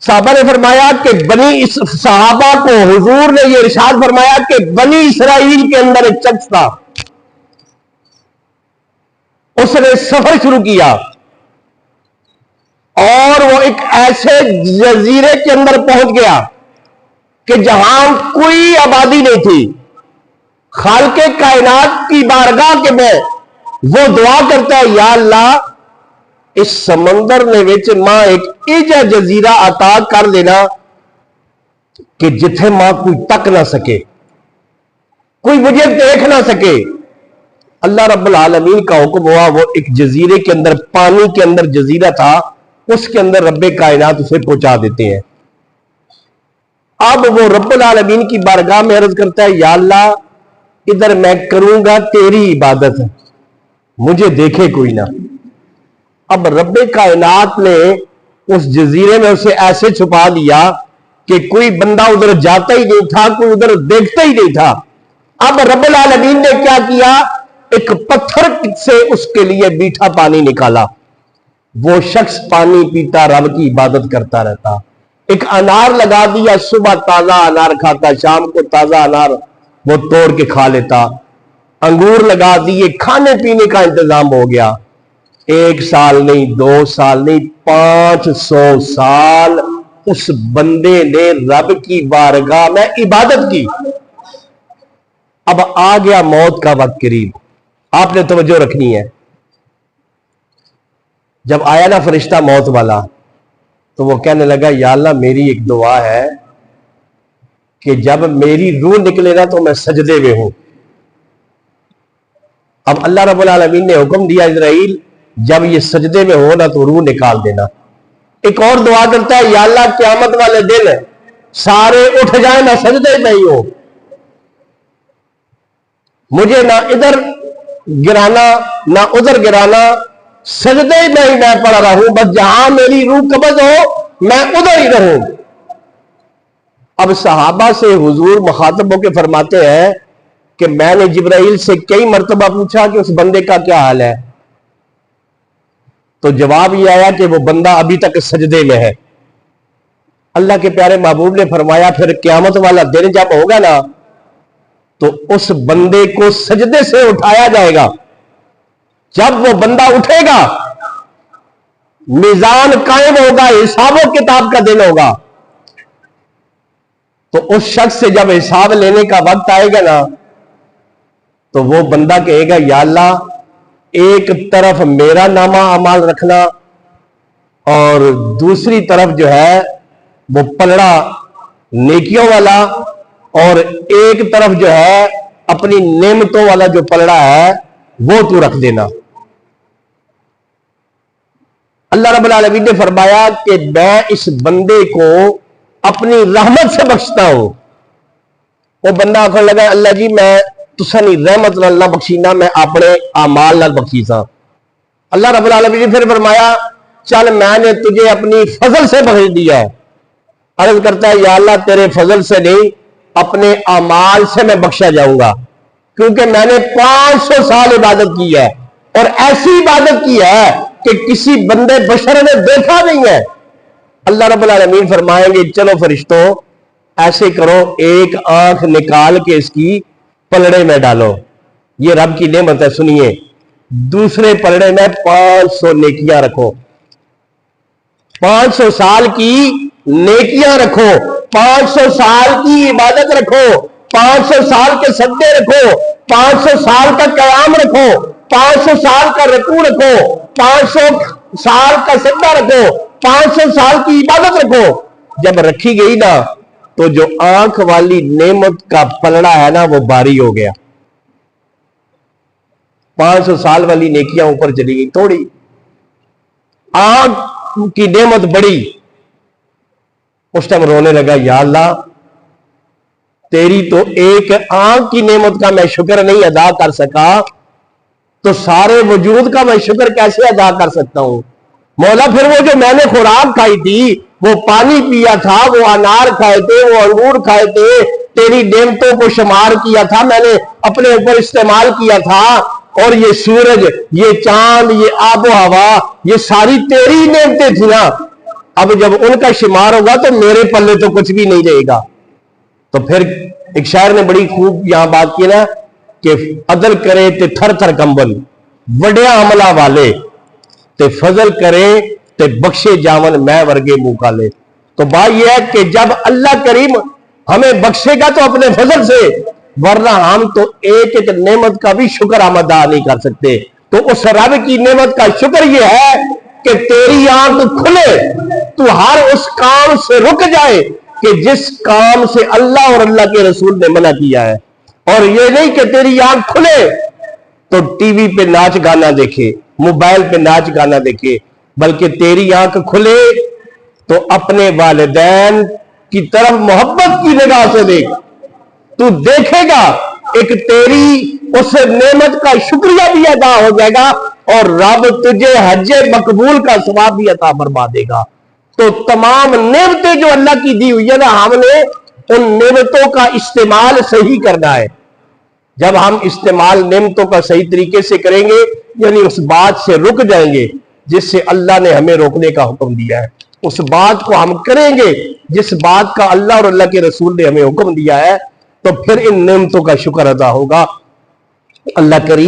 صحابہ نے فرمایا کہ صحابہ کو حضور نے یہ ارشاد فرمایا کہ بنی اسرائیل کے اندر ایک شخص تھا، اس نے سفر شروع کیا اور وہ ایک ایسے جزیرے کے اندر پہنچ گیا کہ جہاں کوئی آبادی نہیں تھی۔ خالق کائنات کی بارگاہ کے میں وہ دعا کرتا ہے، یا اللہ اس سمندر نے وچ ماں ایک ایجا جزیرہ عطا کر دینا کہ جتھے ماں کوئی تک نہ سکے، کوئی مجھے دیکھ نہ سکے۔ اللہ رب العالمین کا حکم ہوا، وہ ایک جزیرے کے اندر، پانی کے اندر جزیرہ تھا، اس کے اندر رب کائنات اسے پہنچا دیتے ہیں۔ اب وہ رب العالمین کی بارگاہ میں عرض کرتا ہے، یا اللہ ادھر میں کروں گا تیری عبادت، مجھے دیکھے کوئی نہ۔ اب رب کائنات نے اس جزیرے میں اسے ایسے چھپا دیا کہ کوئی بندہ ادھر جاتا ہی نہیں تھا، کوئی ادھر دیکھتا ہی نہیں تھا۔ اب رب العالمین نے کیا کیا، ایک پتھر سے اس کے لیے میٹھا پانی نکالا، وہ شخص پانی پیتا، رب کی عبادت کرتا رہتا۔ ایک انار لگا دیا، صبح تازہ انار کھاتا، شام کو تازہ انار وہ توڑ کے کھا لیتا۔ انگور لگا دیے، کھانے پینے کا انتظام ہو گیا۔ 1 سال نہیں، 2 سال نہیں، 500 سال اس بندے نے رب کی بارگاہ میں عبادت کی۔ اب آ گیا موت کا وقت قریب، آپ نے توجہ رکھنی ہے۔ جب آیا نا فرشتہ موت والا، تو وہ کہنے لگا، یا اللہ میری ایک دعا ہے کہ جب میری روح نکلے نا تو میں سجدے میں ہوں۔ اب اللہ رب العالمین نے حکم دیا، اسرائیل جب یہ سجدے میں ہو نا تو روح نکال دینا۔ ایک اور دعا کرتا ہے، یا اللہ قیامت والے دن سارے اٹھ جائیں، نہ سجدے میں ہی ہو، مجھے نہ ادھر گرانا نہ ادھر گرانا، سجدے میں ہی میں پڑا رہوں، بس جہاں میری روح قبض ہو میں ادھر ہی رہوں۔ اب صحابہ سے حضور مخاطب ہو کے فرماتے ہیں کہ میں نے جبرائیل سے کئی مرتبہ پوچھا کہ اس بندے کا کیا حال ہے، تو جواب یہ آیا کہ وہ بندہ ابھی تک سجدے میں ہے۔ اللہ کے پیارے محبوب نے فرمایا، پھر قیامت والا دن جب ہوگا نا تو اس بندے کو سجدے سے اٹھایا جائے گا۔ جب وہ بندہ اٹھے گا، میزان قائم ہوگا، حساب و کتاب کا دن ہوگا، تو اس شخص سے جب حساب لینے کا وقت آئے گا نا تو وہ بندہ کہے گا، یا اللہ ایک طرف میرا نامہ اعمال رکھنا اور دوسری طرف جو ہے وہ پلڑا نیکیوں والا، اور ایک طرف جو ہے اپنی نعمتوں والا جو پلڑا ہے وہ تو رکھ دینا۔ اللہ رب العالمین نے فرمایا کہ میں اس بندے کو اپنی رحمت سے بخشتا ہوں۔ وہ بندہ آخر لگا، اللہ جی میں تسانی رحمت اللہ بخشینا، میں اپنے اعمال نال بخشیسا۔ اللہ رب العالمین نے پھر فرمایا، چل میں نے تجھے اپنی فضل سے بخش دیا ہے۔ عرض کرتا ہے، یا اللہ تیرے فضل سے نہیں، اپنے اعمال سے میں بخشا جاؤں گا، کیونکہ میں نے 500 سال عبادت کی ہے، اور ایسی عبادت کی ہے کہ کسی بندے بشر نے دیکھا نہیں ہے۔ اللہ رب العالمین فرمائیں گے، چلو فرشتوں ایسے کرو، ایک آنکھ نکال کے اس کی پلڑے میں ڈالو، یہ رب کی نعمت ہے، سنیے۔ دوسرے پلڑے میں 500 نیکیاں رکھو، 500 سال کی نیکیاں رکھو، 500 سال کی عبادت رکھو، 500 سال کے سجدے رکھو، 500 سال کا قیام رکھو، 500 سال کا رکوع رکھو، 500 سال کا سجدہ رکھو، 500 سال کی عبادت رکھو۔ جب رکھی گئی نا تو جو آنکھ والی نعمت کا پلڑا ہے نا وہ باری ہو گیا، 500 سال والی نیکیاں اوپر چلی گئی، تھوڑی آنکھ کی نعمت بڑی۔ اس ٹائم رونے لگا، یا اللہ تیری تو ایک آنکھ کی نعمت کا میں شکر نہیں ادا کر سکا، تو سارے وجود کا میں شکر کیسے ادا کر سکتا ہوں؟ مولا پھر وہ جو میں نے خوراک کھائی تھی، وہ پانی پیا تھا، وہ انار کھائے تھے، وہ انگور کھائے تھے، تیری نعمتوں کو شمار کیا تھا، میں نے اپنے اوپر استعمال کیا تھا، اور یہ سورج، یہ چاند، یہ آب و ہوا، یہ ساری تیری نعمتیں تھی نا۔ اب جب ان کا شمار ہوگا تو میرے پلے تو کچھ بھی نہیں رہے گا. تو پھر ایک شاعر نے بڑی خوب یہاں بات کی نا کہ عدل کرے تے تھر تھر کمبل وڈیا عملہ والے تے فضل کرے تے بخشے جاون میں ورگے منہ کالے. تو بات یہ ہے کہ جب اللہ کریم ہمیں بخشے گا تو اپنے فضل سے، ورنہ ہم تو ایک ایک نعمت کا بھی شکر ادا نہیں کر سکتے. تو اس رب کی نعمت کا شکر یہ ہے کہ تیری آنکھ کھلے، تو ہر اس کام سے رک جائے کہ جس کام سے اللہ اور اللہ کے رسول نے منع کیا ہے. اور یہ نہیں کہ تیری آنکھ کھلے تو ٹی وی پہ ناچ گانا دیکھے، موبائل پہ ناچ گانا دیکھے، بلکہ تیری آنکھ کھلے تو اپنے والدین کی طرف محبت کی نگاہ سے دیکھ. تو دیکھے گا ایک تیری اس نعمت کا شکریہ بھی ادا ہو جائے گا اور رب تجھے حج مقبول کا ثواب بھی عطا فرما دے گا. تو تمام نعمتیں جو اللہ کی دی ہوئی ہے نا، ہم نے ان نعمتوں کا استعمال صحیح کرنا ہے. جب ہم استعمال نعمتوں کا صحیح طریقے سے کریں گے، یعنی اس بات سے رک جائیں گے جس سے اللہ نے ہمیں روکنے کا حکم دیا ہے، اس بات کو ہم کریں گے جس بات کا اللہ اور اللہ کے رسول نے ہمیں حکم دیا ہے، تو پھر ان نعمتوں کا شکر ادا ہوگا. اللہ کریم